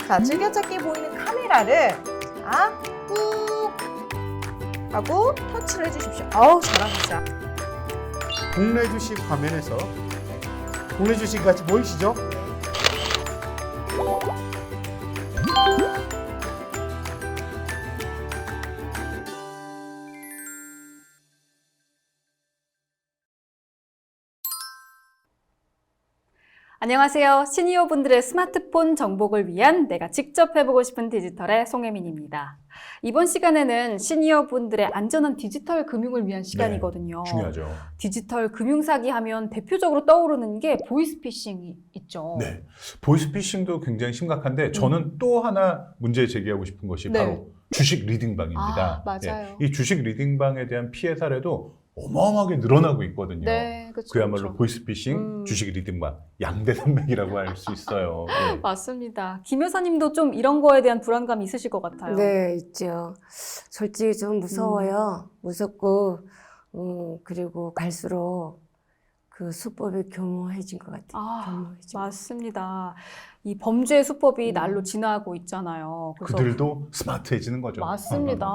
자, 즐겨찾기 보이는 카메라를 자, 꾹 하고 터치를 해주십시오. 어우, 잘하셨어요. 동네 주식 화면에서 동네 주식 같이 보이시죠? 안녕하세요. 시니어분들의 스마트폰 정복을 위한 내가 직접 해보고 싶은 디지털의 송혜민입니다. 이번 시간에는 시니어분들의 안전한 디지털 금융을 위한 시간이거든요. 네, 중요하죠. 디지털 금융사기 하면 대표적으로 떠오르는 게 보이스피싱이 있죠. 네, 보이스피싱도 굉장히 심각한데 저는 또 하나 문제 제기하고 싶은 것이 네. 바로 주식 리딩방입니다. 맞아요. 이 주식 리딩방에 대한 피해 사례도 어마어마하게 늘어나고 있거든요. 네, 그쵸, 그야말로 그쵸. 보이스피싱, 주식 리딩방, 양대산맥이라고 할 수 있어요. 네. 맞습니다. 김 여사님도 좀 이런 거에 대한 불안감이 있으실 것 같아요. 네, 있죠. 솔직히 좀 무서워요. 무섭고, 그리고 갈수록 그 수법이 교모해진 것 같아요. 교모해진 맞습니다. 이 범죄 수법이 날로 진화하고 있잖아요. 그래서 그들도 스마트해지는 거죠. 맞습니다.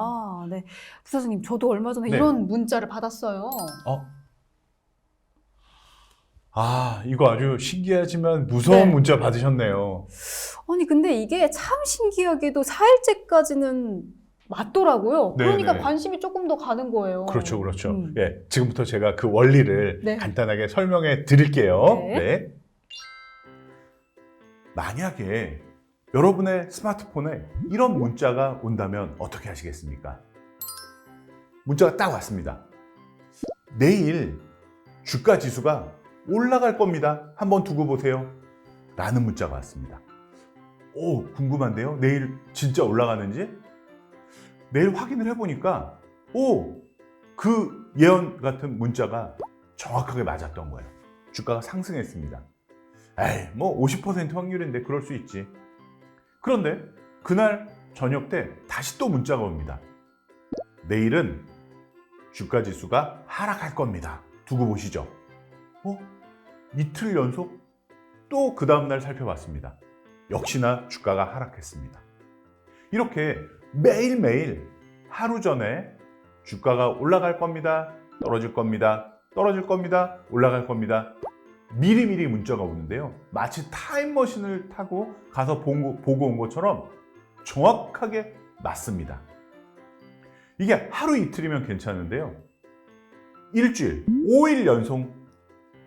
네, 부사장님, 저도 얼마 전에 네. 이런 문자를 받았어요. 이거 아주 신기하지만 무서운 네. 문자 받으셨네요. 아니, 근데 이게 참 신기하게도 4일째까지는 맞더라고요. 네, 그러니까 네. 관심이 조금 더 가는 거예요. 그렇죠, 그렇죠. 음. 예, 지금부터 제가 그 원리를 네. 간단하게 설명해 드릴게요. 네. 네. 만약에 여러분의 스마트폰에 이런 문자가 온다면 어떻게 하시겠습니까? 문자가 딱 왔습니다. 내일 주가 지수가 올라갈 겁니다. 한번 두고 보세요. 라는 문자가 왔습니다. 오, 궁금한데요? 내일 진짜 올라가는지? 내일 확인을 해보니까 그 예언 같은 문자가 정확하게 맞았던 거예요. 주가가 상승했습니다. 에이, 뭐 50% 확률인데 그럴 수 있지. 그런데 그날 저녁 때 다시 또 문자가 옵니다. 내일은 주가 지수가 하락할 겁니다. 두고 보시죠. 이틀 연속 또 그 다음날 살펴봤습니다. 역시나 주가가 하락했습니다. 이렇게 매일매일 하루 전에 주가가 올라갈 겁니다. 떨어질 겁니다. 떨어질 겁니다. 올라갈 겁니다. 미리미리 문자가 오는데요. 마치 타임머신을 타고 가서 보고 온 것처럼 정확하게 맞습니다. 이게 하루 이틀이면 괜찮은데요. 일주일, 5일 연속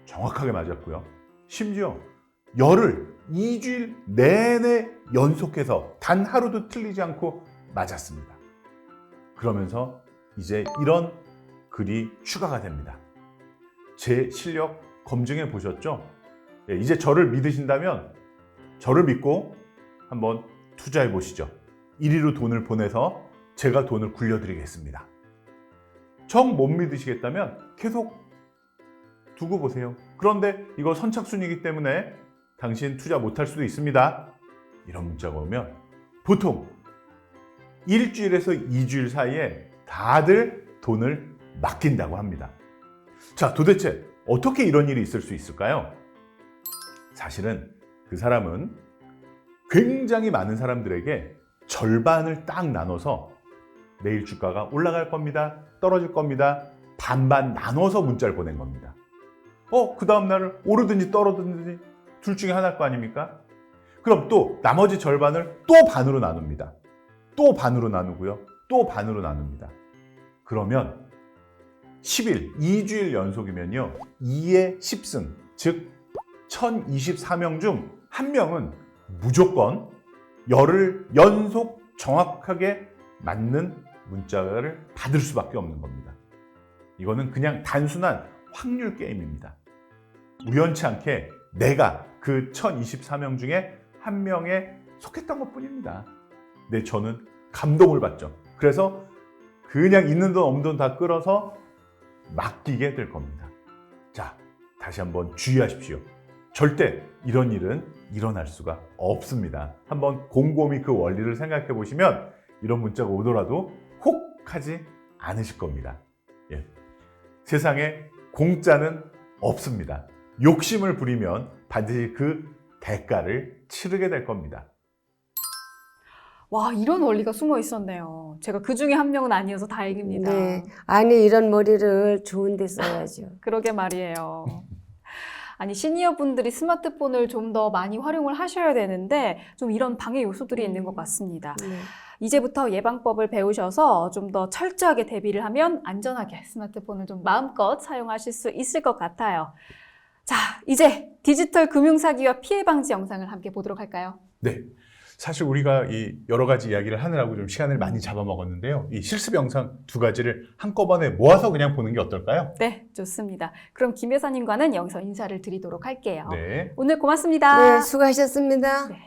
정확하게 맞았고요. 심지어 열흘, 2주일 내내 연속해서 단 하루도 틀리지 않고 맞았습니다. 그러면서 이제 이런 글이 추가가 됩니다. 제 실력 검증해 보셨죠? 이제 저를 믿으신다면 저를 믿고 한번 투자해 보시죠. 이리로 돈을 보내서 제가 돈을 굴려드리겠습니다. 정 못 믿으시겠다면 계속 두고 보세요. 그런데 이거 선착순이기 때문에 당신 투자 못할 수도 있습니다. 이런 문자가 오면 보통 일주일에서 2주일 사이에 다들 돈을 맡긴다고 합니다. 자, 도대체 어떻게 이런 일이 있을 수 있을까요? 사실은 그 사람은 굉장히 많은 사람들에게 절반을 딱 나눠서 내일 주가가 올라갈 겁니다. 떨어질 겁니다. 반반 나눠서 문자를 보낸 겁니다. 그 다음 날은 오르든지 떨어지든지 둘 중에 하나일 거 아닙니까? 그럼 또 나머지 절반을 또 반으로 나눕니다. 또 반으로 나누고요. 또 반으로 나눕니다. 그러면 10일, 2주일 연속이면요. 2의 10승, 즉 1024명 중 1명은 무조건 열흘 연속 정확하게 맞는 문자를 받을 수밖에 없는 겁니다. 이거는 그냥 단순한 확률 게임입니다. 우연치 않게 내가 그 1024명 중에 1명에 속했던 것뿐입니다. 근데 저는 감동을 받죠. 그래서 그냥 있는 돈 없는 돈 다 끌어서 맡기게 될 겁니다. 자, 다시 한번 주의하십시오. 절대 이런 일은 일어날 수가 없습니다. 한번 곰곰이 그 원리를 생각해 보시면 이런 문자가 오더라도 혹하지 않으실 겁니다. 예. 세상에 공짜는 없습니다. 욕심을 부리면 반드시 그 대가를 치르게 될 겁니다. 와, 이런 원리가 숨어 있었네요. 제가 그 중에 한 명은 아니어서 다행입니다. 네. 아니, 이런 머리를 좋은 데 써야죠. 그러게 말이에요. 아니, 시니어 분들이 스마트폰을 좀 더 많이 활용을 하셔야 되는데 좀 이런 방해 요소들이 있는 것 같습니다. 네. 이제부터 예방법을 배우셔서 좀 더 철저하게 대비를 하면 안전하게 스마트폰을 좀 마음껏 사용하실 수 있을 것 같아요. 자, 이제 디지털 금융사기와 피해 방지 영상을 함께 보도록 할까요? 네. 사실 우리가 이 여러 가지 이야기를 하느라고 좀 시간을 많이 잡아먹었는데요. 이 실습 영상 두 가지를 한꺼번에 모아서 그냥 보는 게 어떨까요? 네, 좋습니다. 그럼 김 여사님과는 여기서 인사를 드리도록 할게요. 네. 오늘 고맙습니다. 네, 수고하셨습니다. 네.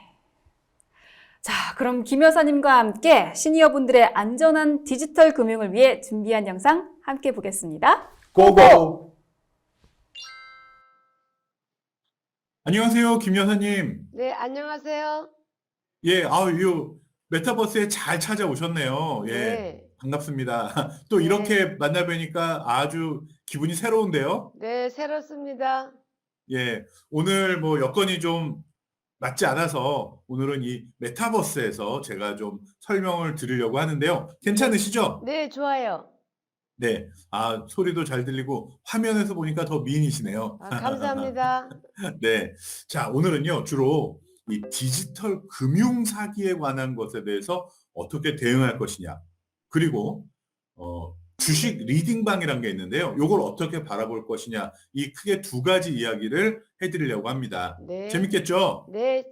자, 그럼 김 여사님과 함께 시니어분들의 안전한 디지털 금융을 위해 준비한 영상 함께 보겠습니다. 고고! 안녕하세요, 김 여사님. 네, 안녕하세요. 예, 요 메타버스에 잘 찾아오셨네요. 예, 네. 반갑습니다. 또 이렇게 만나 뵈니까 아주 기분이 새로운데요. 네, 새롭습니다. 예, 오늘 뭐 여건이 좀 맞지 않아서 오늘은 이 메타버스에서 제가 좀 설명을 드리려고 하는데요. 괜찮으시죠? 네, 좋아요. 네. 소리도 잘 들리고 화면에서 보니까 더 미인이시네요. 감사합니다. 네. 자, 오늘은요, 주로 이 디지털 금융 사기에 관한 것에 대해서 어떻게 대응할 것이냐. 그리고, 주식 리딩방이라는 게 있는데요. 이걸 어떻게 바라볼 것이냐. 이 크게 두 가지 이야기를 해드리려고 합니다. 네. 재밌겠죠? 네,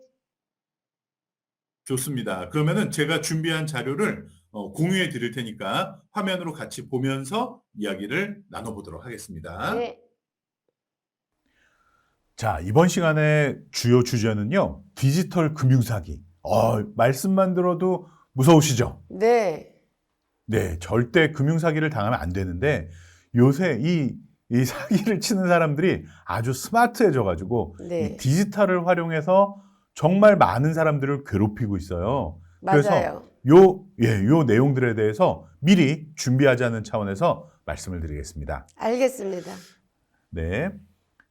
좋습니다. 그러면은 제가 준비한 자료를 공유해 드릴 테니까 화면으로 같이 보면서 이야기를 나눠보도록 하겠습니다. 네. 자, 이번 시간의 주요 주제는요, 디지털 금융사기. 말씀만 들어도 무서우시죠? 네. 네, 절대 금융사기를 당하면 안 되는데, 요새 이 사기를 치는 사람들이 아주 스마트해져가지고, 네. 이 디지털을 활용해서 정말 많은 사람들을 괴롭히고 있어요. 맞아요. 요 내용들에 대해서 미리 준비하자는 차원에서 말씀을 드리겠습니다. 알겠습니다. 네.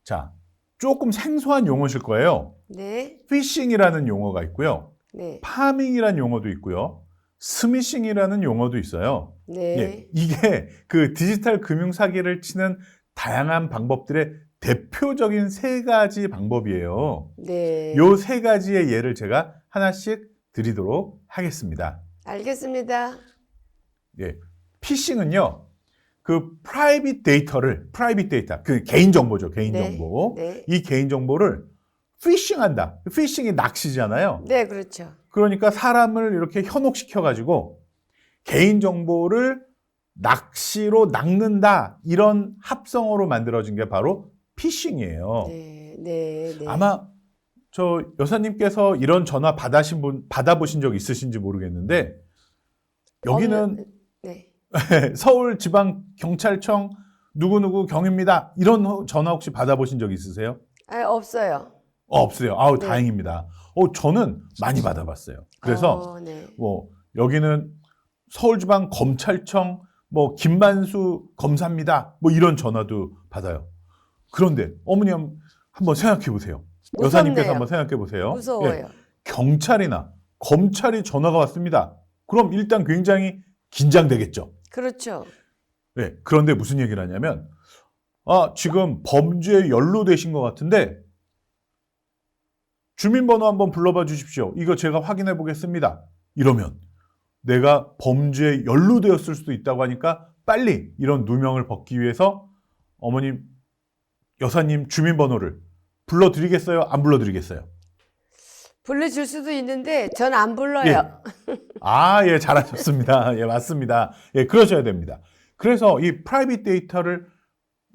자, 조금 생소한 용어실 거예요. 네. 피싱이라는 용어가 있고요. 네. 파밍이라는 용어도 있고요. 스미싱이라는 용어도 있어요. 네. 예, 이게 그 디지털 금융 사기를 치는 다양한 방법들의 대표적인 세 가지 방법이에요. 네. 요 세 가지의 예를 제가 하나씩 드리도록 하겠습니다. 알겠습니다. 예, 피싱은요, 그 프라이빗 데이터, 그 개인정보죠, 개인정보. 네. 이 개인정보를 피싱한다. 피싱이 낚시잖아요. 네, 그렇죠. 그러니까 사람을 이렇게 현혹시켜가지고 개인정보를 낚시로 낚는다. 이런 합성어로 만들어진 게 바로 피싱이에요. 네. 네. 네. 아마 저 여사님께서 이런 전화 받아보신 적 있으신지 모르겠는데, 여기는 네. 서울지방경찰청 누구누구 경입니다. 이런 전화 혹시 받아보신 적 있으세요? 없어요. 없어요. 네. 다행입니다. 저는 많이 받아봤어요. 그래서 네. 여기는 서울지방검찰청 김만수 검사입니다. 이런 전화도 받아요. 그런데 어머니 한번 생각해 보세요. 여사님께서 무섭네요. 한번 생각해 보세요. 무서워요. 경찰이나 검찰이 전화가 왔습니다. 그럼 일단 굉장히 긴장되겠죠. 그렇죠. 네, 그런데 무슨 얘기를 하냐면, 지금 범죄에 연루되신 것 같은데 주민번호 한번 불러봐 주십시오. 이거 제가 확인해 보겠습니다. 이러면 내가 범죄에 연루되었을 수도 있다고 하니까 빨리 이런 누명을 벗기 위해서 어머님, 여사님 주민번호를 불러드리겠어요? 안 불러드리겠어요? 불러줄 수도 있는데 전 안 불러요. 예, 잘하셨습니다. 예, 맞습니다. 예, 그러셔야 됩니다. 그래서 이 프라이빗 데이터를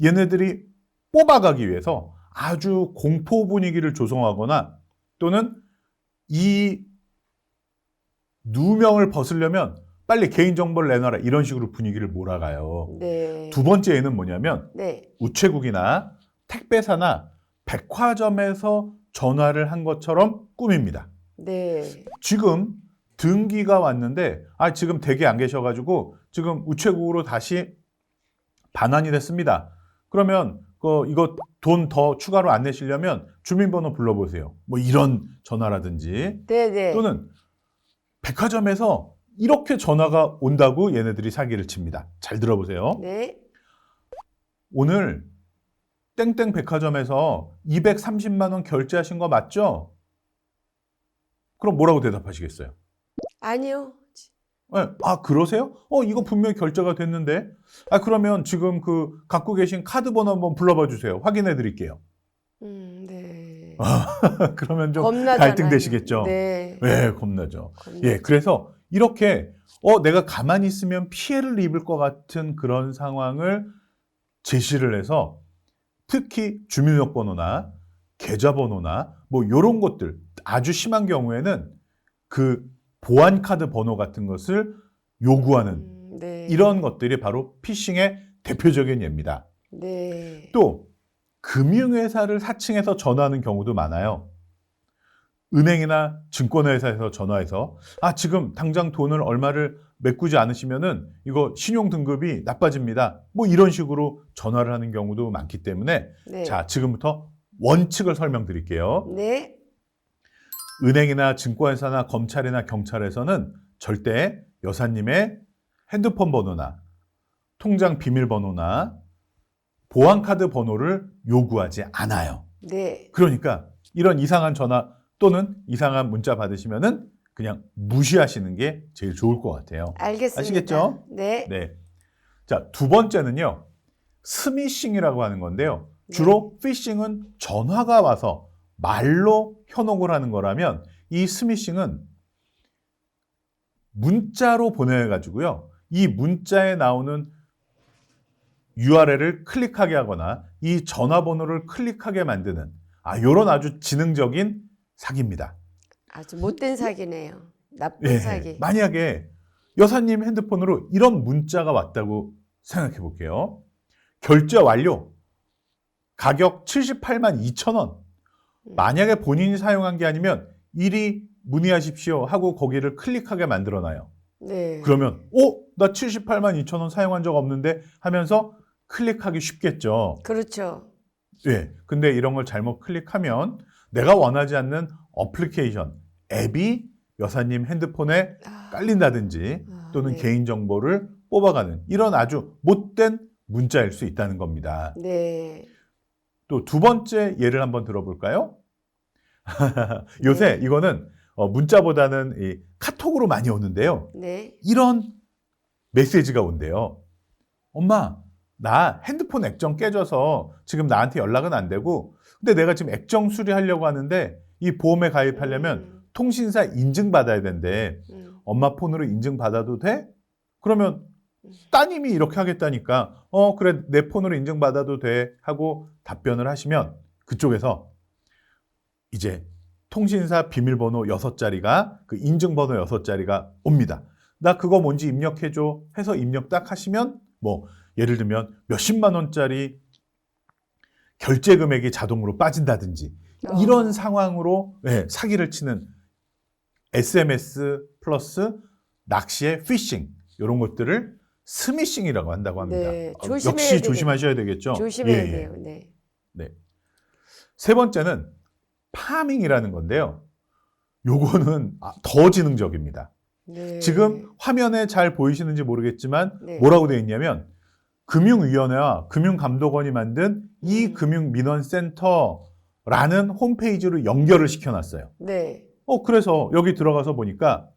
얘네들이 뽑아가기 위해서 아주 공포 분위기를 조성하거나 또는 이 누명을 벗으려면 빨리 개인정보를 내놔라 이런 식으로 분위기를 몰아가요. 네. 두 번째 예는 뭐냐면 네. 우체국이나 택배사나 백화점에서 전화를 한 것처럼 꾸밉니다. 네. 지금 등기가 왔는데 지금 댁에 안 계셔가지고 지금 우체국으로 다시 반환이 됐습니다. 그러면 이거 돈 더 추가로 안 내시려면 주민번호 불러보세요. 이런 전화라든지 네. 네. 또는 백화점에서 이렇게 전화가 온다고 얘네들이 사기를 칩니다. 잘 들어보세요. 네. 오늘 땡땡 백화점에서 230만 원 결제하신 거 맞죠? 그럼 뭐라고 대답하시겠어요? 아니요. 네. 아, 그러세요? 이거 분명히 결제가 됐는데. 그러면 지금 그 갖고 계신 카드 번호 한번 불러봐 주세요. 확인해 드릴게요. 네. 그러면 좀 겁나잖아요. 갈등되시겠죠? 네. 네, 겁나죠. 겁나죠. 예, 그래서 이렇게 내가 가만히 있으면 피해를 입을 것 같은 그런 상황을 제시를 해서 특히 주민등록번호나 계좌번호나 뭐 이런 것들 아주 심한 경우에는 그 보안카드 번호 같은 것을 요구하는 네. 이런 것들이 바로 피싱의 대표적인 예입니다. 네. 또 금융회사를 사칭해서 전화하는 경우도 많아요. 은행이나 증권회사에서 전화해서 지금 당장 돈을 얼마를 메꾸지 않으시면은 이거 신용등급이 나빠집니다. 뭐 이런 식으로 전화를 하는 경우도 많기 때문에 네. 자, 지금부터 원칙을 설명드릴게요. 네. 은행이나 증권회사나 검찰이나 경찰에서는 절대 여사님의 핸드폰 번호나 통장 비밀번호나 보안카드 번호를 요구하지 않아요. 네. 그러니까 이런 이상한 전화 또는 이상한 문자 받으시면은 그냥 무시하시는 게 제일 좋을 것 같아요. 알겠습니다. 아시겠죠? 네. 네. 자, 두 번째는요. 스미싱이라고 하는 건데요. 주로 피싱은 전화가 와서 말로 현혹을 하는 거라면 이 스미싱은 문자로 보내가지고요. 이 문자에 나오는 URL을 클릭하게 하거나 이 전화번호를 클릭하게 만드는 이런 아주 지능적인 사기입니다. 아주 못된 사기네요. 나쁜 예, 사기. 만약에 여사님 핸드폰으로 이런 문자가 왔다고 생각해 볼게요. 결제 완료. 가격 78만 2천 원. 만약에 본인이 사용한 게 아니면 이리 문의하십시오 하고 거기를 클릭하게 만들어놔요. 네. 그러면 나 78만 2천 원 사용한 적 없는데 하면서 클릭하기 쉽겠죠. 그렇죠. 예. 근데 이런 걸 잘못 클릭하면 내가 원하지 않는 어플리케이션, 앱이 여사님 핸드폰에 깔린다든지 또는 네. 개인정보를 뽑아가는 이런 아주 못된 문자일 수 있다는 겁니다. 네. 또 두 번째 예를 한번 들어볼까요? 요새 이거는 문자보다는 이 카톡으로 많이 오는데요. 네. 이런 메시지가 온대요. 엄마, 나 핸드폰 액정 깨져서 지금 나한테 연락은 안 되고 근데 내가 지금 액정 수리하려고 하는데 이 보험에 가입하려면 통신사 인증받아야 된대. 엄마 폰으로 인증받아도 돼? 그러면 따님이 이렇게 하겠다니까 그래 내 폰으로 인증받아도 돼 하고 답변을 하시면 그쪽에서 이제 통신사 비밀번호 6자리가 그 인증번호 6자리가 옵니다. 나 그거 뭔지 입력해줘 해서 입력 딱 하시면 뭐 예를 들면 몇십만 원짜리 결제 금액이 자동으로 빠진다든지 이런 상황으로 사기를 치는 SMS 플러스 낚시의 피싱 이런 것들을 스미싱이라고 한다고 합니다. 네, 역시 조심해야 조심하셔야 되겠죠. 조심해야 예, 예. 돼요. 네. 세 번째는 파밍이라는 건데요. 요거는 더 지능적입니다. 네. 지금 화면에 잘 보이시는지 모르겠지만 네. 뭐라고 되어 있냐면 금융위원회와 금융감독원이 만든 이 금융민원센터라는 홈페이지로 연결을 시켜놨어요. 네. 그래서 여기 들어가서 보니까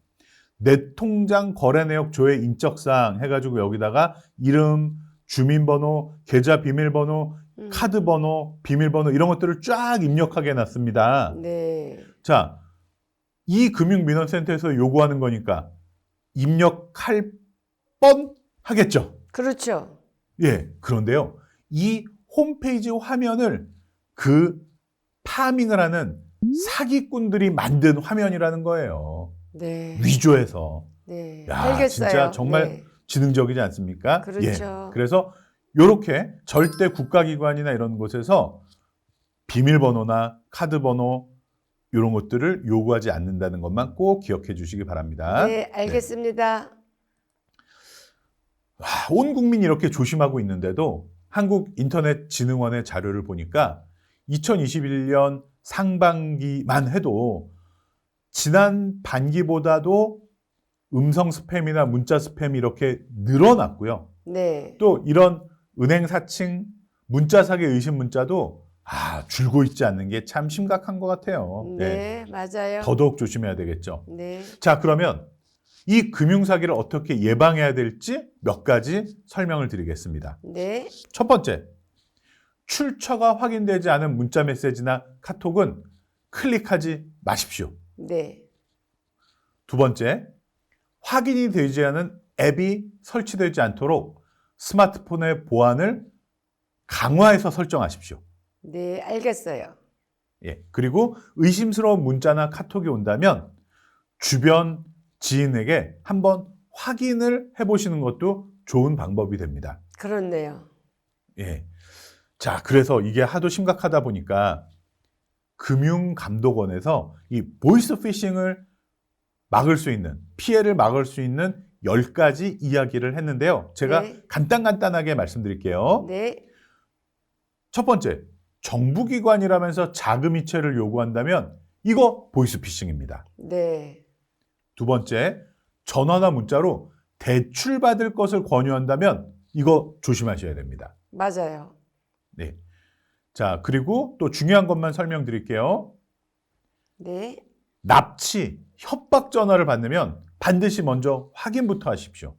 내 통장 거래 내역 조회 인적사항 해가지고 여기다가 이름, 주민번호, 계좌 비밀번호, 카드번호, 비밀번호 이런 것들을 쫙 입력하게 해놨습니다. 네. 자, 이 금융민원센터에서 요구하는 거니까 입력할 뻔 하겠죠. 그렇죠. 예, 그런데요. 이 홈페이지 화면을 그 파밍을 하는 사기꾼들이 만든 화면이라는 거예요. 네. 위조해서. 네. 야, 알겠어요. 진짜 정말 네. 지능적이지 않습니까? 그렇죠. 예, 그래서 이렇게 절대 국가기관이나 이런 곳에서 비밀번호나 카드번호 이런 것들을 요구하지 않는다는 것만 꼭 기억해 주시기 바랍니다. 네, 알겠습니다. 온 국민이 이렇게 조심하고 있는데도 한국인터넷진흥원의 자료를 보니까 2021년 상반기만 해도 지난 반기보다도 음성 스팸이나 문자 스팸이 이렇게 늘어났고요. 네. 또 이런 은행 사칭, 문자 사기 의심 문자도 줄고 있지 않는 게 참 심각한 것 같아요. 네, 맞아요. 더더욱 조심해야 되겠죠. 네. 자, 그러면 이 금융사기를 어떻게 예방해야 될지 몇 가지 설명을 드리겠습니다. 네. 첫 번째, 출처가 확인되지 않은 문자 메시지나 카톡은 클릭하지 마십시오. 네. 두 번째, 확인이 되지 않은 앱이 설치되지 않도록 스마트폰의 보안을 강화해서 설정하십시오. 네, 알겠어요. 예, 그리고 의심스러운 문자나 카톡이 온다면 주변 지인에게 한번 확인을 해보시는 것도 좋은 방법이 됩니다. 그렇네요. 예. 자, 그래서 이게 하도 심각하다 보니까 금융감독원에서 이 보이스 피싱을 막을 수 있는, 피해를 막을 수 있는 10가지 이야기를 했는데요. 제가 네. 간단하게 말씀드릴게요. 네. 첫 번째, 정부기관이라면서 자금 이체를 요구한다면 이거 보이스피싱입니다. 네. 두 번째, 전화나 문자로 대출받을 것을 권유한다면 이거 조심하셔야 됩니다. 맞아요. 네. 자, 그리고 또 중요한 것만 설명드릴게요. 네. 납치, 협박 전화를 받으면 반드시 먼저 확인부터 하십시오.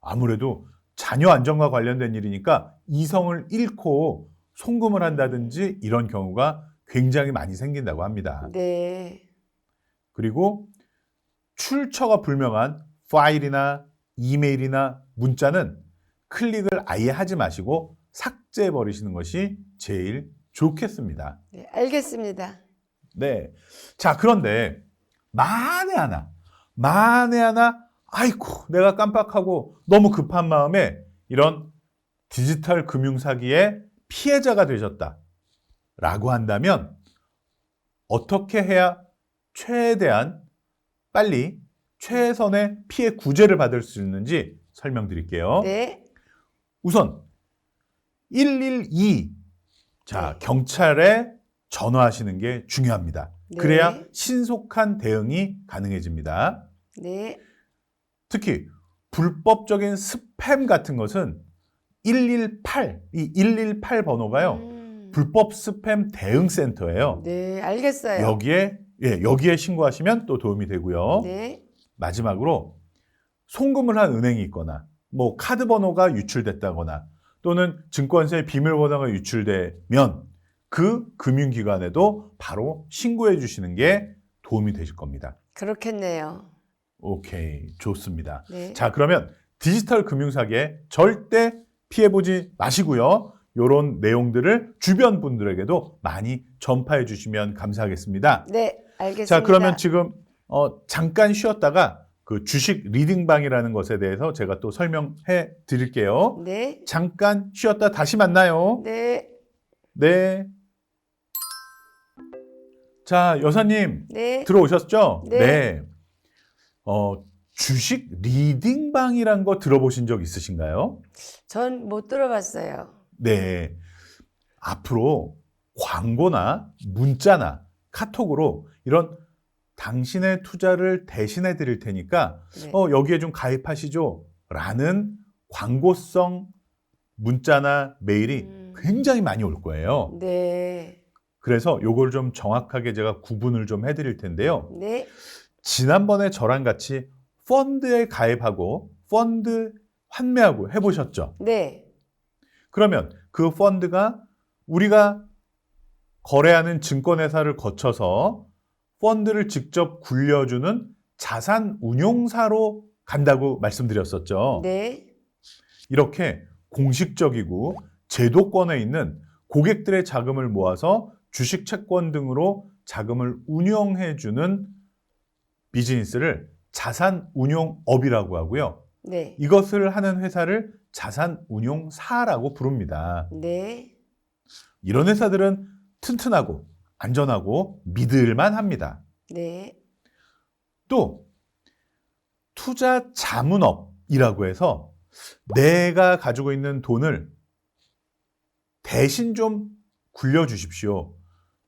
아무래도 자녀 안전과 관련된 일이니까 이성을 잃고 송금을 한다든지 이런 경우가 굉장히 많이 생긴다고 합니다. 네. 그리고 출처가 불명한 파일이나 이메일이나 문자는 클릭을 아예 하지 마시고 삭제해 버리시는 것이 제일 좋겠습니다. 네, 알겠습니다. 네. 자, 그런데 만에 하나 아이고 내가 깜빡하고 너무 급한 마음에 이런 디지털 금융사기의 피해자가 되셨다라고 한다면 어떻게 해야 최대한 빨리 최선의 피해 구제를 받을 수 있는지 설명드릴게요. 네. 우선 112 자, 네. 경찰에 전화하시는 게 중요합니다. 네. 그래야 신속한 대응이 가능해집니다. 네. 특히 불법적인 스팸 같은 것은 118, 이 118 번호가요. 불법 스팸 대응 센터예요. 네, 알겠어요. 여기에 신고하시면 또 도움이 되고요. 네. 마지막으로 송금을 한 은행이 있거나 뭐 카드 번호가 유출됐다거나 또는 증권사의 비밀번호가 유출되면 그 금융기관에도 바로 신고해 주시는 게 도움이 되실 겁니다. 그렇겠네요. 오케이, 좋습니다. 네. 자, 그러면 디지털 금융사기에 절대 피해보지 마시고요. 이런 내용들을 주변 분들에게도 많이 전파해 주시면 감사하겠습니다. 네, 알겠습니다. 자, 그러면 지금 잠깐 쉬었다가 그 주식 리딩방이라는 것에 대해서 제가 또 설명해 드릴게요. 네. 잠깐 쉬었다 다시 만나요. 네. 네. 자, 여사님 네. 들어오셨죠? 네. 주식 리딩방이란 거 들어보신 적 있으신가요? 전 못 들어봤어요. 네. 앞으로 광고나 문자나 카톡으로 이런 당신의 투자를 대신해 드릴 테니까 네. 여기에 좀 가입하시죠 라는 광고성 문자나 메일이 굉장히 많이 올 거예요. 네. 그래서 요걸 좀 정확하게 제가 구분을 좀 해드릴 텐데요. 네. 지난번에 저랑 같이 펀드에 가입하고 펀드 환매하고 해보셨죠? 네. 그러면 그 펀드가 우리가 거래하는 증권회사를 거쳐서 펀드를 직접 굴려주는 자산 운용사로 간다고 말씀드렸었죠. 네. 이렇게 공식적이고 제도권에 있는 고객들의 자금을 모아서 주식 채권 등으로 자금을 운용해주는 비즈니스를 자산운용업이라고 하고요. 네. 이것을 하는 회사를 자산운용사라고 부릅니다. 네. 이런 회사들은 튼튼하고 안전하고 믿을만 합니다. 네. 또 투자 자문업이라고 해서 내가 가지고 있는 돈을 대신 좀 굴려주십시오.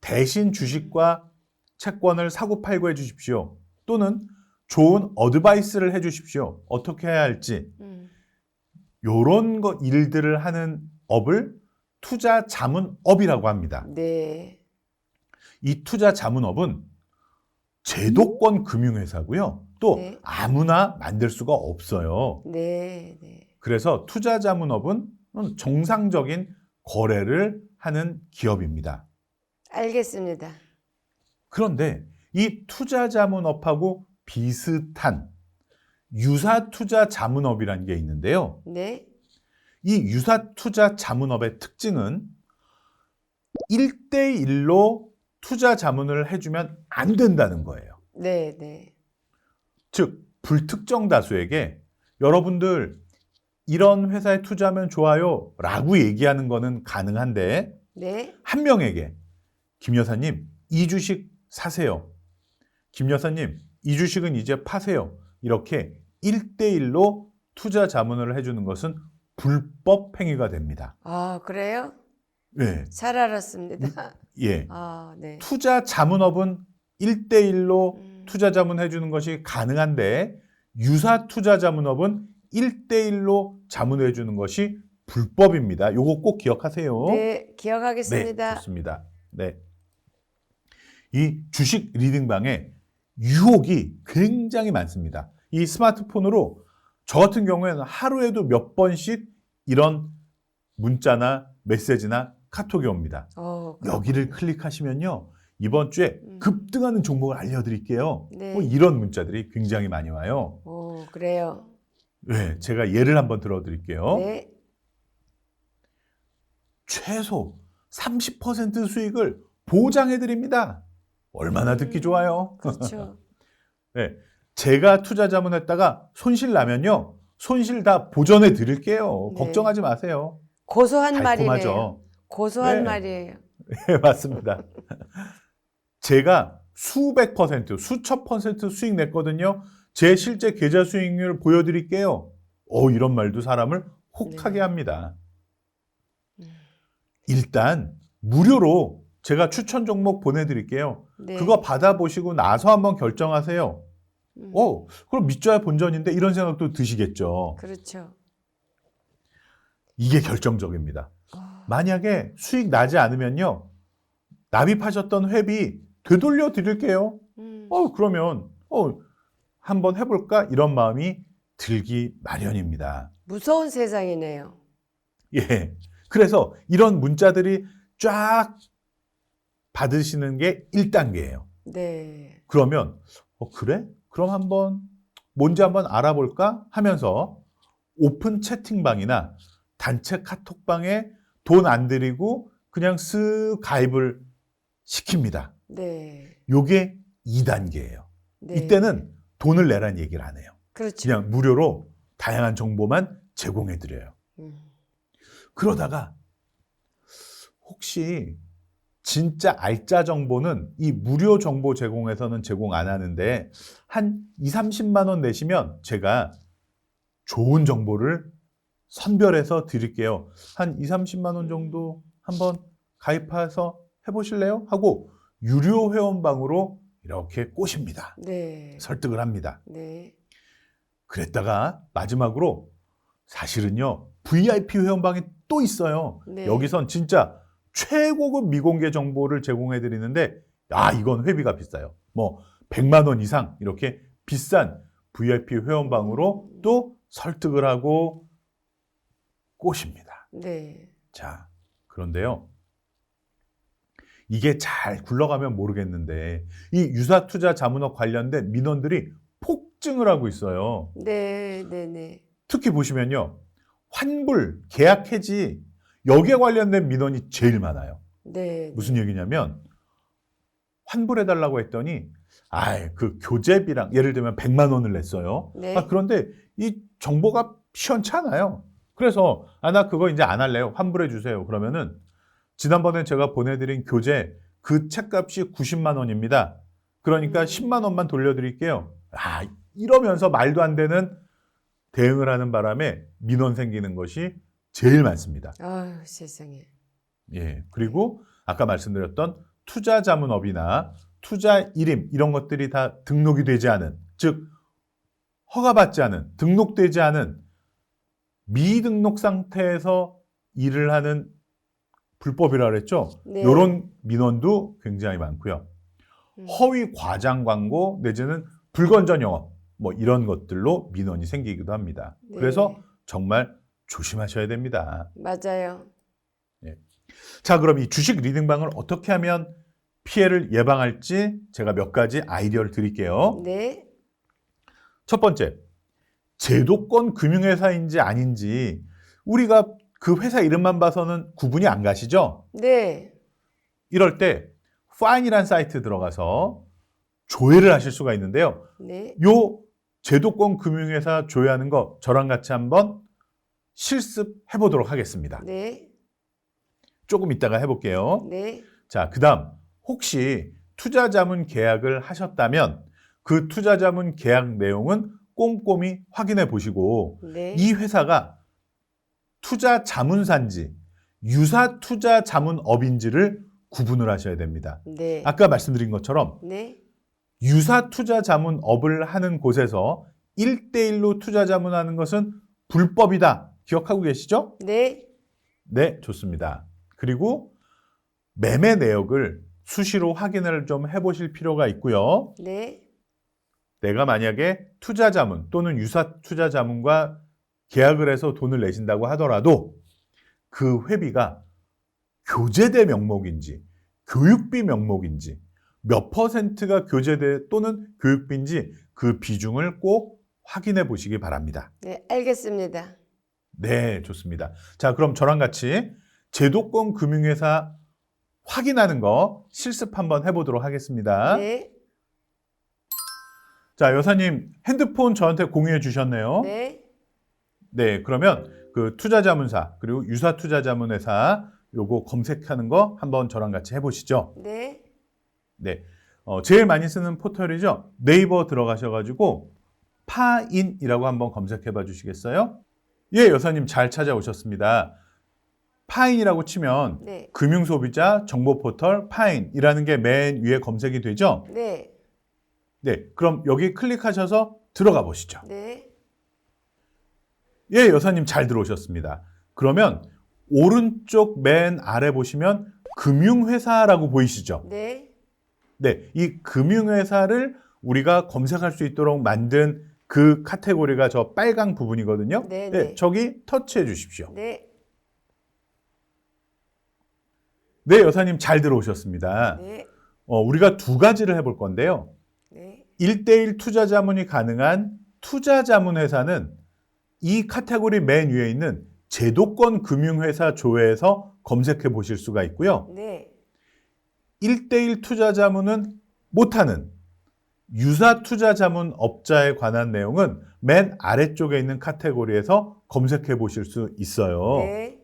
대신 주식과 채권을 사고 팔고 해주십시오. 또는 좋은 어드바이스를 해주십시오. 어떻게 해야 할지. 요런 일들을 하는 업을 투자 자문업이라고 합니다. 네. 이 투자 자문업은 제도권 금융회사고요. 또 네. 아무나 만들 수가 없어요. 네. 네. 그래서 투자 자문업은 정상적인 거래를 하는 기업입니다. 알겠습니다. 그런데 이 투자 자문업하고 비슷한 유사 투자 자문업이라는 게 있는데요. 네. 이 유사 투자 자문업의 특징은 1대1로 투자 자문을 해주면 안 된다는 거예요. 네. 네. 즉, 불특정 다수에게 여러분들 이런 회사에 투자하면 좋아요 라고 얘기하는 거는 가능한데 네. 한 명에게 김 여사님 이 주식 사세요. 김 여사님 이 주식은 이제 파세요. 이렇게 1대1로 투자 자문을 해주는 것은 불법 행위가 됩니다. 아, 그래요? 네. 잘 알았습니다. 예. 아, 네. 투자 자문업은 1대1로 음. 투자 자문해 주는 것이 가능한데 유사 투자 자문업은 1대1로 자문해 주는 것이 불법입니다. 요거 꼭 기억하세요. 네, 기억하겠습니다. 네, 좋습니다. 네. 이 주식 리딩방에 유혹이 굉장히 많습니다. 이 스마트폰으로 저 같은 경우에는 하루에도 몇 번씩 이런 문자나 메시지나 카톡이 옵니다. 여기를 클릭하시면요. 이번 주에 급등하는 종목을 알려드릴게요. 네. 뭐 이런 문자들이 굉장히 많이 와요. 오, 그래요. 네, 제가 예를 한번 들어드릴게요. 네. 최소 30% 수익을 보장해드립니다. 얼마나 듣기 좋아요. 그렇죠. 네, 제가 투자 자문했다가 손실 나면요. 손실 다 보전해 드릴게요. 네. 걱정하지 마세요. 고소한 말이네요. 달콤하죠. 고소한 네. 말이에요. 네, 맞습니다. 제가 수백 퍼센트, 수천 퍼센트 수익 냈거든요. 제 실제 계좌 수익률 보여드릴게요. 이런 말도 사람을 혹하게 네. 합니다. 일단 무료로 제가 추천 종목 보내드릴게요. 네. 그거 받아보시고 나서 한번 결정하세요. 그럼 믿져야 본전인데 이런 생각도 드시겠죠. 그렇죠. 이게 결정적입니다. 만약에 수익 나지 않으면요. 납입하셨던 회비 되돌려 드릴게요. 그러면 한번 해볼까? 이런 마음이 들기 마련입니다. 무서운 세상이네요. 예. 그래서 이런 문자들이 쫙 받으시는 게 1단계예요. 네. 그러면 그래? 그럼 뭔지 한번 알아볼까? 하면서 오픈 채팅방이나 단체 카톡방에 돈 안 들이고 그냥 쓱 가입을 시킵니다. 네. 요게 2단계예요. 네. 이때는 돈을 내라는 얘기를 안 해요. 그렇죠. 그냥 무료로 다양한 정보만 제공해 드려요. 그러다가 혹시 진짜 알짜 정보는 이 무료 정보 제공에서는 제공 안 하는데 한 2, 30만 원 내시면 제가 좋은 정보를 선별해서 드릴게요. 한 2, 30만 원 정도 한번 가입해서 해보실래요? 하고 유료 회원방으로 이렇게 꼬십니다. 네. 설득을 합니다. 네. 그랬다가 마지막으로 사실은요. VIP 회원방이 또 있어요. 네. 여기선 진짜 최고급 미공개 정보를 제공해 드리는데 이건 회비가 비싸요. 뭐 100만 원 이상 이렇게 비싼 VIP 회원방으로 또 설득을 하고 꼬십니다. 네. 자, 그런데요. 이게 잘 굴러가면 모르겠는데 이 유사투자 자문업 관련된 민원들이 폭증을 하고 있어요. 네, 네, 네. 특히 보시면요. 환불, 계약 해지 여기에 관련된 민원이 제일 많아요. 네. 무슨 얘기냐면 환불해달라고 했더니 그 교재비랑 예를 들면 100만 원을 냈어요. 네. 그런데 이 정보가 시원찮아요. 그래서 나 그거 이제 안 할래요. 환불해 주세요. 그러면은 지난번에 제가 보내드린 교재 그 책값이 90만 원입니다. 그러니까 10만 원만 돌려드릴게요. 이러면서 말도 안 되는 대응을 하는 바람에 민원 생기는 것이 제일 많습니다. 아유, 세상에. 예. 그리고 아까 말씀드렸던 투자 자문업이나 투자 일임 이런 것들이 다 등록이 되지 않은 즉 허가받지 않은, 등록되지 않은 미등록 상태에서 일을 하는 불법이라고 그랬죠? 네. 이런 민원도 굉장히 많고요. 허위 과장 광고 내지는 불건전 영업 뭐 이런 것들로 민원이 생기기도 합니다. 네. 그래서 정말 조심하셔야 됩니다. 맞아요. 자, 그럼 이 주식 리딩방을 어떻게 하면 피해를 예방할지 제가 몇 가지 아이디어를 드릴게요. 네. 첫 번째, 제도권 금융회사인지 아닌지 우리가 그 회사 이름만 봐서는 구분이 안 가시죠? 네. 이럴 때 fine이라는 사이트 들어가서 조회를 하실 수가 있는데요. 네. 요 제도권 금융회사 조회하는 거 저랑 같이 한번 실습해 보도록 하겠습니다. 네. 조금 이따가 해볼게요. 네. 자, 그 다음 혹시 투자자문 계약을 하셨다면 그 투자자문 계약 내용은 꼼꼼히 확인해 보시고 네. 이 회사가 투자 자문사인지 유사 투자 자문업인지를 구분을 하셔야 됩니다. 네. 아까 말씀드린 것처럼 네. 유사 투자 자문업을 하는 곳에서 1대1로 투자 자문하는 것은 불법이다. 기억하고 계시죠? 네. 네, 좋습니다. 그리고 매매 내역을 수시로 확인을 좀 해보실 필요가 있고요. 네. 내가 만약에 투자 자문 또는 유사 투자 자문과 계약을 해서 돈을 내신다고 하더라도 그 회비가 교재대 명목인지 교육비 명목인지 몇 퍼센트가 교재대 또는 교육비인지 그 비중을 꼭 확인해 보시기 바랍니다. 네. 알겠습니다. 네, 좋습니다. 자, 그럼 저랑 같이 제도권 금융회사 확인하는 거 실습 한번 해보도록 하겠습니다. 네. 자, 여사님 핸드폰 저한테 공유해 주셨네요. 네. 네, 그러면 그 투자자문사 그리고 유사투자자문회사 요거 검색하는 거 한번 저랑 같이 해보시죠. 네. 네, 제일 많이 쓰는 포털이죠. 네이버 들어가셔가지고 파인이라고 한번 검색해봐 주시겠어요? 예, 여사님 잘 찾아오셨습니다. 파인이라고 치면 네. 금융소비자 정보포털 파인이라는 게 맨 위에 검색이 되죠. 네. 네, 그럼 여기 클릭하셔서 들어가 보시죠. 네. 예, 여사님 잘 들어오셨습니다. 그러면 오른쪽 맨 아래 보시면 금융회사라고 보이시죠? 네. 네, 이 금융회사를 우리가 검색할 수 있도록 만든 그 카테고리가 저 빨강 부분이거든요. 네, 네, 네. 저기 터치해 주십시오. 네. 네, 여사님 잘 들어오셨습니다. 네. 우리가 두 가지를 해볼 건데요. 네. 1대1 투자 자문이 가능한 투자 자문 회사는 이 카테고리 맨 위에 있는 제도권 금융회사 조회에서 검색해 보실 수가 있고요. 네. 1대1 투자 자문은 못하는 유사 투자 자문 업자에 관한 내용은 맨 아래쪽에 있는 카테고리에서 검색해 보실 수 있어요. 네.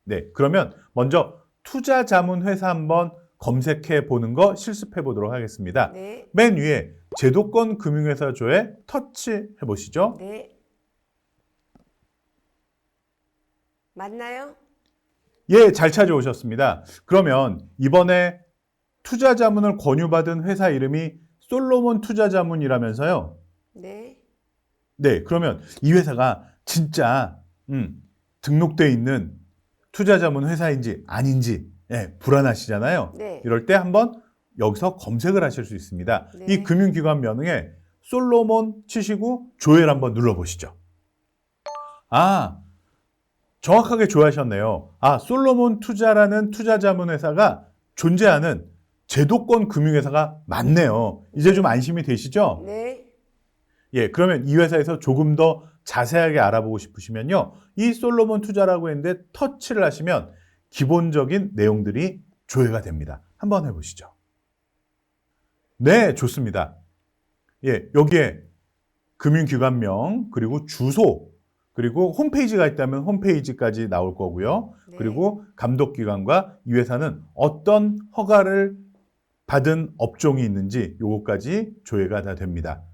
네, 그러면 먼저 투자 자문 회사 한번 검색해 보는 거 실습해 보도록 하겠습니다. 네. 맨 위에 제도권 금융회사 조회 터치해 보시죠. 네. 맞나요? 예, 잘 찾아오셨습니다. 그러면 이번에 투자 자문을 권유받은 회사 이름이 솔로몬 투자 자문이라면서요. 네. 네, 그러면 이 회사가 진짜 등록되어 있는 투자 자문 회사인지 아닌지 불안하시잖아요. 네. 이럴 때 한번 여기서 검색을 하실 수 있습니다. 네. 이 금융기관 명에 솔로몬 치시고 조회를 한번 눌러보시죠. 아, 정확하게 조회하셨네요. 아, 솔로몬 투자라는 투자자문회사가 존재하는 제도권 금융회사가 맞네요. 이제 좀 안심이 되시죠? 네. 예, 그러면 이 회사에서 조금 더 자세하게 알아보고 싶으시면요. 이 솔로몬 투자라고 했는데 터치를 하시면 기본적인 내용들이 조회가 됩니다. 한번 해보시죠. 네, 좋습니다. 예, 여기에 금융기관명, 그리고 주소, 그리고 홈페이지가 있다면 홈페이지까지 나올 거고요. 네. 그리고 감독기관과 이 회사는 어떤 허가를 받은 업종이 있는지 요거까지 조회가 다 됩니다.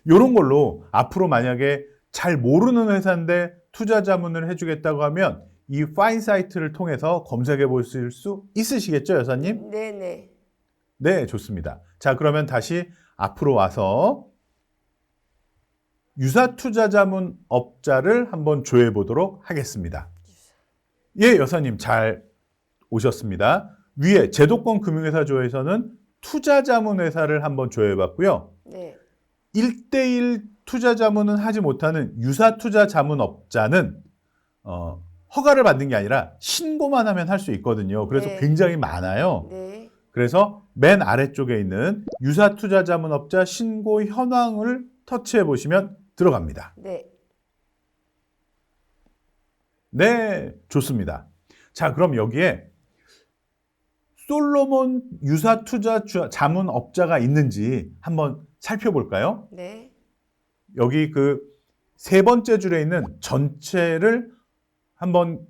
요런 걸로 앞으로 만약에 잘 모르는 회사인데 투자 자문을 해주겠다고 하면 이 파인 사이트를 통해서 검색해 보실 수 있으시겠죠, 여사님? 네, 네. 네, 좋습니다. 자, 그러면 다시 앞으로 와서 유사투자자문업자를 한번 조회해 보도록 하겠습니다. 예, 여사님 잘 오셨습니다. 위에 제도권 금융회사 조회에서는 투자자문회사를 한번 조회해 봤고요. 네. 1대1 투자자문은 하지 못하는 유사투자자문업자는 허가를 받는 게 아니라 신고만 하면 할 수 있거든요. 그래서 네. 굉장히 많아요. 네. 그래서 맨 아래쪽에 있는 유사투자자문업자 신고 현황을 터치해 보시면 들어갑니다. 네. 네, 좋습니다. 자, 그럼 여기에 솔로몬 유사투자자문업자가 있는지 한번 살펴볼까요? 네. 여기 그 세 번째 줄에 있는 전체를 한번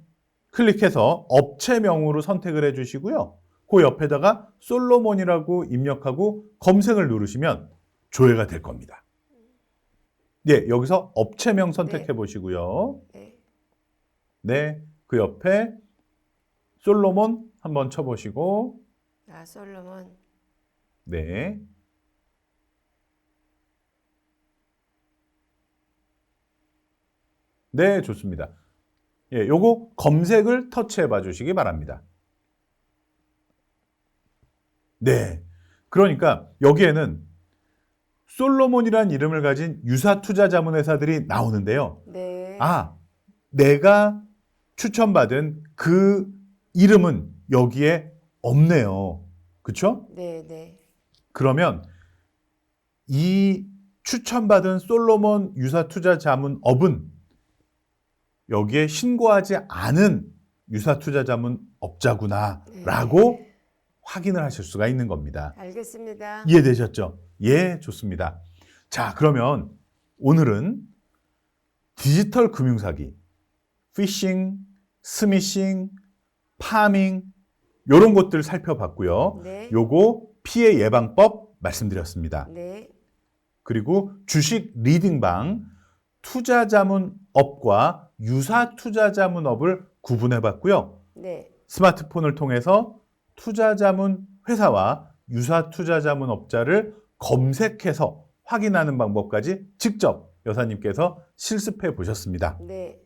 클릭해서 업체명으로 선택을 해주시고요. 그 옆에다가 솔로몬이라고 입력하고 검색을 누르시면 조회가 될 겁니다. 예, 여기서 업체명 선택해 보시고요. 네. 네, 그 옆에 솔로몬 한번 쳐보시고, 아, 솔로몬. 네. 네, 좋습니다. 예, 요거 검색을 터치해 봐 주시기 바랍니다. 네. 그러니까 여기에는 솔로몬이라는 이름을 가진 유사투자자문회사들이 나오는데요. 네. 아, 내가 추천받은 그 이름은 여기에 없네요. 그렇죠? 네, 네. 그러면 이 추천받은 솔로몬 유사투자자문업은 여기에 신고하지 않은 유사투자자문업자구나라고 확인을 하실 수가 있는 겁니다. 알겠습니다. 이해되셨죠? 예, 좋습니다. 자, 그러면 오늘은 디지털 금융사기, 피싱, 스미싱, 파밍 이런 것들 살펴봤고요. 네. 요거 피해 예방법 말씀드렸습니다. 네. 그리고 주식 리딩방, 투자자문업과 유사투자자문업을 구분해 봤고요. 네. 스마트폰을 통해서 투자자문 회사와 유사투자자문업자를 검색해서 확인하는 방법까지 직접 여사님께서 실습해 보셨습니다. 네.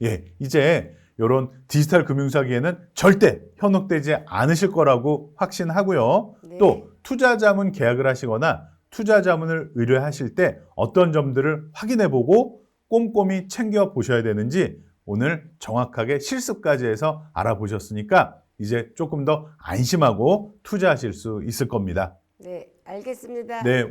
예, 이제 이런 디지털 금융사기에는 절대 현혹되지 않으실 거라고 확신하고요. 네. 또 투자자문 계약을 하시거나 투자자문을 의뢰하실 때 어떤 점들을 확인해 보고 꼼꼼히 챙겨 보셔야 되는지 오늘 정확하게 실습까지 해서 알아보셨으니까 이제 조금 더 안심하고 투자하실 수 있을 겁니다. 네. 알겠습니다. 네,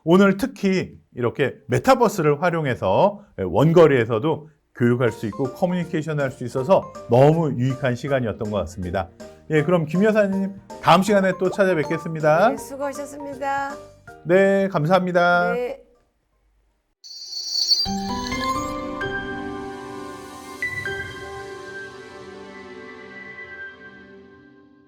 오늘 특히 이렇게 메타버스를 활용해서 원거리에서도 교육할 수 있고 커뮤니케이션 할 수 있어서 너무 유익한 시간이었던 것 같습니다. 예, 그럼 김 여사님 다음 시간에 또 찾아뵙겠습니다. 네, 수고하셨습니다. 네, 감사합니다. 네.